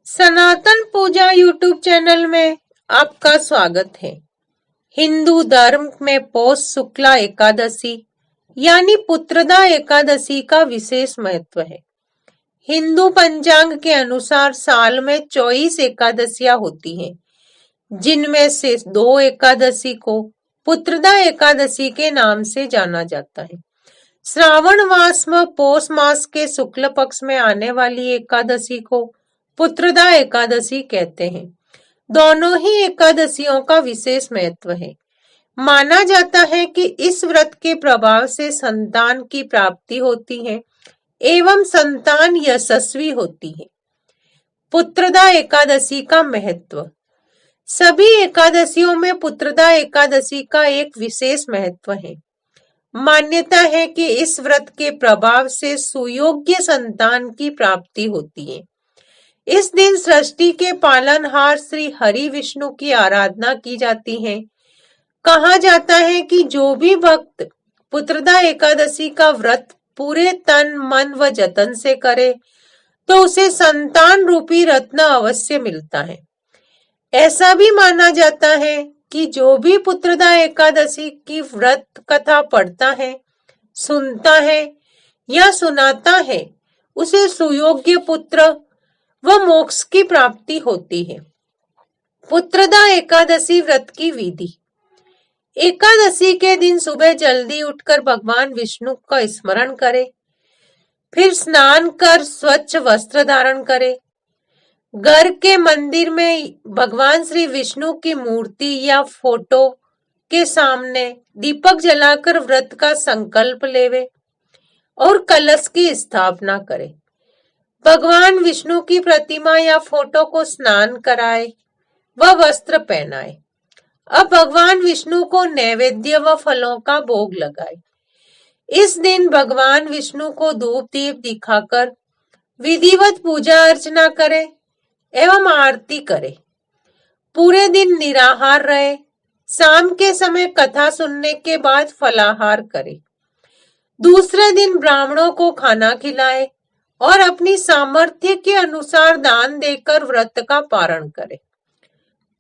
सनातन पूजा YouTube channel में आपका स्वागत है। हिंदू धर्म में पौष शुक्ला एकादशी यानी पुत्रदा एकादशी का विशेष महत्व है। हिंदू पंचांग के अनुसार साल में 24 एकादशियां होती हैं, जिनमें से 2 एकादशी को पुत्रदा एकादशी के नाम से जाना जाता है। श्रावण मास में पौष मास के शुक्ल पक्ष में आने वाली एकादशी को पुत्रदा एकादशी कहते हैं। दोनों ही एकादशियों का विशेष महत्व है। माना जाता है कि इस व्रत के प्रभाव से संतान की प्राप्ति होती है एवं संतान यशस्वी होती है। पुत्रदा एकादशी का महत्व। सभी एकादशियों में पुत्रदा एकादशी का एक विशेष महत्व है। मान्यता है कि इस व्रत के प्रभाव से सुयोग्य संतान की प्राप्ति होती है। इस दिन सृष्टि के पालनहार श्री हरि विष्णु की आराधना की जाती है। कहा जाता है कि जो भी भक्त पुत्रदा एकादशी का व्रत पूरे तन मन व जतन से करे तो उसे संतान रूपी रत्न अवश्य मिलता है। ऐसा भी माना जाता है कि जो भी पुत्रदा एकादशी की व्रत कथा पढ़ता है, सुनता है या सुनाता है, उसे सुयोग्य पुत्र व मोक्ष की प्राप्ति होती है। पुत्रदा एकादशी व्रत की विधि। एकादशी के दिन सुबह जल्दी उठकर भगवान विष्णु का स्मरण करें, फिर स्नान कर स्वच्छ वस्त्र धारण करें। घर के मंदिर में भगवान श्री विष्णु की मूर्ति या फोटो के सामने दीपक जलाकर व्रत का संकल्प लेवे और कलश की स्थापना करे। भगवान विष्णु की प्रतिमा या फोटो को स्नान कराए व वस्त्र पहनाए। अब भगवान विष्णु को नैवेद्य व फलों का भोग लगाए। इस दिन भगवान विष्णु को धूप दीप दिखाकर विधिवत पूजा अर्चना करे एवं आरती करे। पूरे दिन निराहार रहे। शाम के समय कथा सुनने के बाद फलाहार करे। दूसरे दिन ब्राह्मणों को खाना खिलाए और अपनी सामर्थ्य के अनुसार दान देकर व्रत का पारण करे।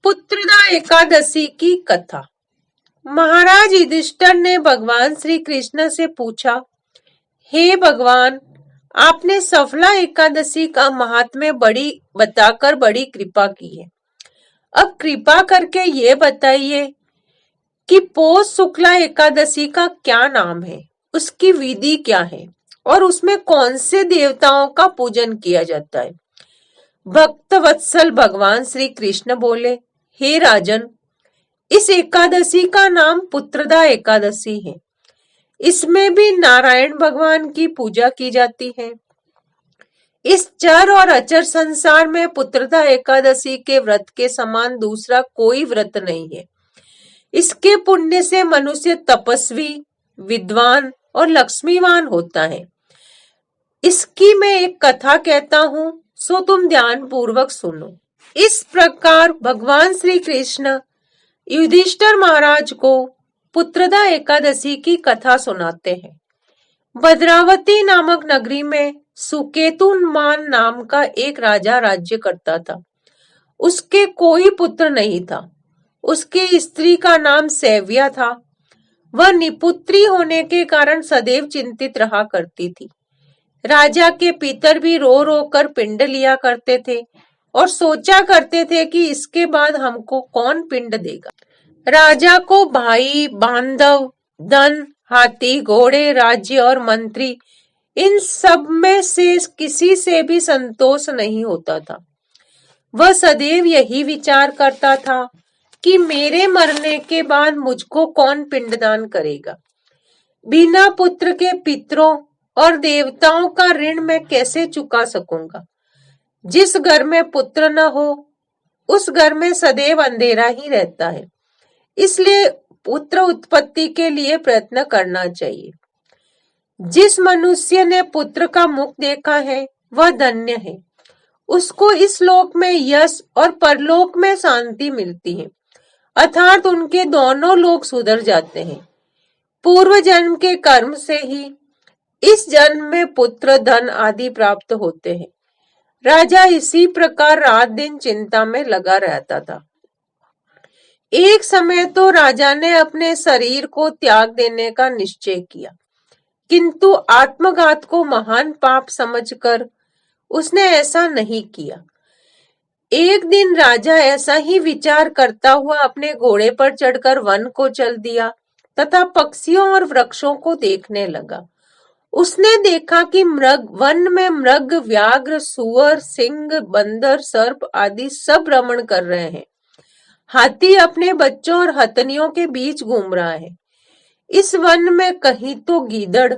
पुत्रदा एकादशी की कथा। महाराज युधिष्ठिर ने भगवान श्री कृष्ण से पूछा, हे भगवान, आपने सफला एकादशी का महात्म्य बताकर बड़ी कृपा की है। अब कृपा करके ये बताइए कि पौष शुक्ला एकादशी का क्या नाम है, उसकी विधि क्या है और उसमें कौन से देवताओं का पूजन किया जाता है। भक्त वत्सल भगवान श्री कृष्ण बोले, हे राजन, इस एकादशी का नाम पुत्रदा एकादशी है। इसमें भी नारायण भगवान की पूजा की जाती है। इस चर और अचर संसार में पुत्रदा एकादशी के व्रत के समान दूसरा कोई व्रत नहीं है। इसके पुण्य से मनुष्य तपस्वी, विद्वान और लक्ष्मीवान होता है। इसकी मैं एक कथा कहता हूं, सो तुम ध्यान पूर्वक सुनो। इस प्रकार भगवान श्री कृष्ण युधिष्ठिर महाराज को पुत्रदा एकादशी की कथा सुनाते हैं। भद्रावती नामक नगरी में सुकेतुमान नाम का एक राजा राज्य करता था। उसके कोई पुत्र नहीं था। उसकी स्त्री का नाम सेव्या था। वह निपुत्री होने के कारण सदैव चिंतित रहा करती थी। राजा के पितर भी रो रो कर पिंड लिया करते थे और सोचा करते थे कि इसके बाद हमको कौन पिंड देगा। राजा को भाई, बांधव, धन, हाथी, घोड़े, राज्य और मंत्री, इन सब में से किसी से भी संतोष नहीं होता था। वह सदैव यही विचार करता था कि मेरे मरने के बाद मुझको कौन पिंडदान करेगा। बिना पुत्र के पितरों और देवताओं का ऋण मैं कैसे चुका सकूंगा। जिस घर में पुत्र न हो उस घर में सदैव अंधेरा ही रहता है। इसलिए पुत्र उत्पत्ति के लिए प्रयत्न करना चाहिए। जिस मनुष्य ने पुत्र का मुख देखा है वह धन्य है। उसको इस लोक में यश और परलोक में शांति मिलती है, अर्थात उनके दोनों लोक सुधर जाते हैं। पूर्व जन्म के कर्म से ही इस जन्म में पुत्र, धन आदि प्राप्त होते हैं। राजा इसी प्रकार रात दिन चिंता में लगा रहता था। एक समय तो राजा ने अपने शरीर को त्याग देने का निश्चय किया, किंतु आत्मघात को महान पाप समझकर उसने ऐसा नहीं किया। एक दिन राजा ऐसा ही विचार करता हुआ अपने घोड़े पर चढ़कर वन को चल दिया तथा पक्षियों और वृक्षों को देखने लगा। उसने देखा कि वन में मृग, व्याघ्र, सुअर, सिंह, बंदर, सर्प आदि सब भ्रमण कर रहे हैं। हाथी अपने बच्चों और हथनियों के बीच घूम रहा है। इस वन में कहीं तो गीदड़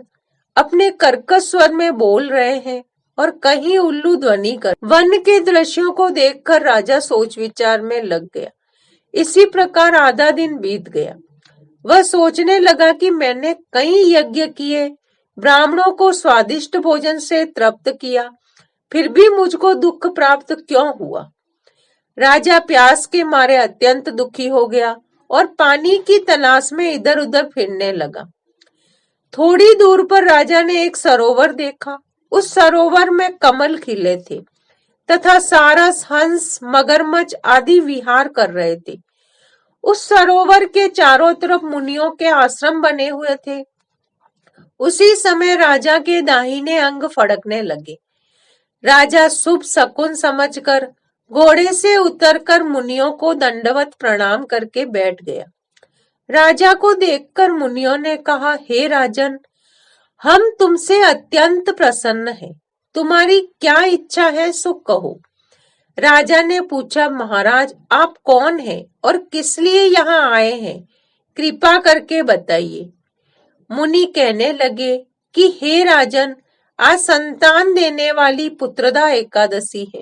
अपने कर्कश स्वर में बोल रहे हैं और कहीं उल्लू ध्वनि कर। वन के दृश्यों को देखकर राजा सोच विचार में लग गया। इसी प्रकार आधा दिन बीत गया। वह सोचने लगा कि मैंने कई यज्ञ किए, ब्राह्मणों को स्वादिष्ट भोजन से तृप्त किया, फिर भी मुझको दुख प्राप्त क्यों हुआ। राजा प्यास के मारे अत्यंत दुखी हो गया और पानी की तलाश में इधर उधर फिरने लगा। थोड़ी दूर पर राजा ने एक सरोवर देखा। उस सरोवर में कमल खिले थे तथा सारस, हंस, मगरमच्छ आदि विहार कर रहे थे। उस सरोवर के चारों तरफ मुनियों के आश्रम बने हुए थे। उसी समय राजा के दाहिने अंग फड़कने लगे। राजा शुभ शकुन समझकर घोड़े से उतरकर मुनियों को दंडवत प्रणाम करके बैठ गया। राजा को देखकर मुनियों ने कहा, हे राजन, हम तुमसे अत्यंत प्रसन्न हैं। तुम्हारी क्या इच्छा है सो कहो। राजा ने पूछा, महाराज आप कौन हैं और किस लिए यहाँ आए हैं, कृपा करके बताइए। मुनि कहने लगे कि हे राजन, आज संतान देने वाली पुत्रदा एकादशी है।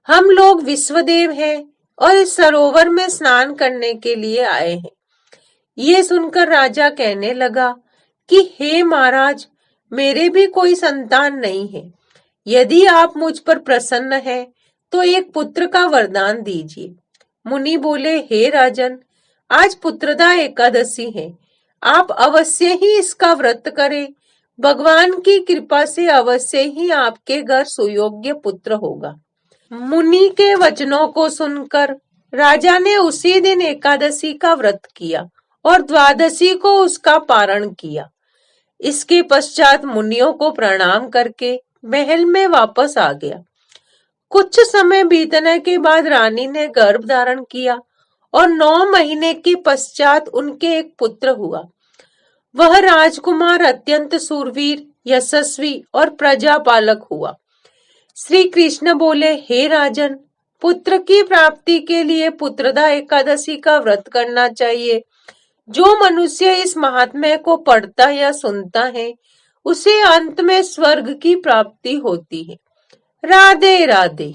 हम लोग विश्वदेव हैं और इस सरोवर में स्नान करने के लिए आए हैं। ये सुनकर राजा कहने लगा कि हे महाराज, मेरे भी कोई संतान नहीं है। यदि आप मुझ पर प्रसन्न हैं तो एक पुत्र का वरदान दीजिए। मुनि बोले, हे राजन, आज पुत्रदा एकादशी है, आप अवश्य ही इसका व्रत करें। भगवान की कृपा से अवश्य ही आपके घर सुयोग्य पुत्र होगा। मुनि के वचनों को सुनकर राजा ने उसी दिन एकादशी का व्रत किया और द्वादशी को उसका पारण किया। इसके पश्चात मुनियों को प्रणाम करके महल में वापस आ गया। कुछ समय बीतने के बाद रानी ने गर्भ धारण किया और 9 महीने के पश्चात उनके एक पुत्र हुआ। वह राजकुमार अत्यंत सूरवीर, यशस्वी और प्रजापालक हुआ। श्री कृष्ण बोले, हे राजन, पुत्र की प्राप्ति के लिए पुत्रदा एकादशी का व्रत करना चाहिए। जो मनुष्य इस महात्म्य को पढ़ता या सुनता है उसे अंत में स्वर्ग की प्राप्ति होती है। राधे राधे।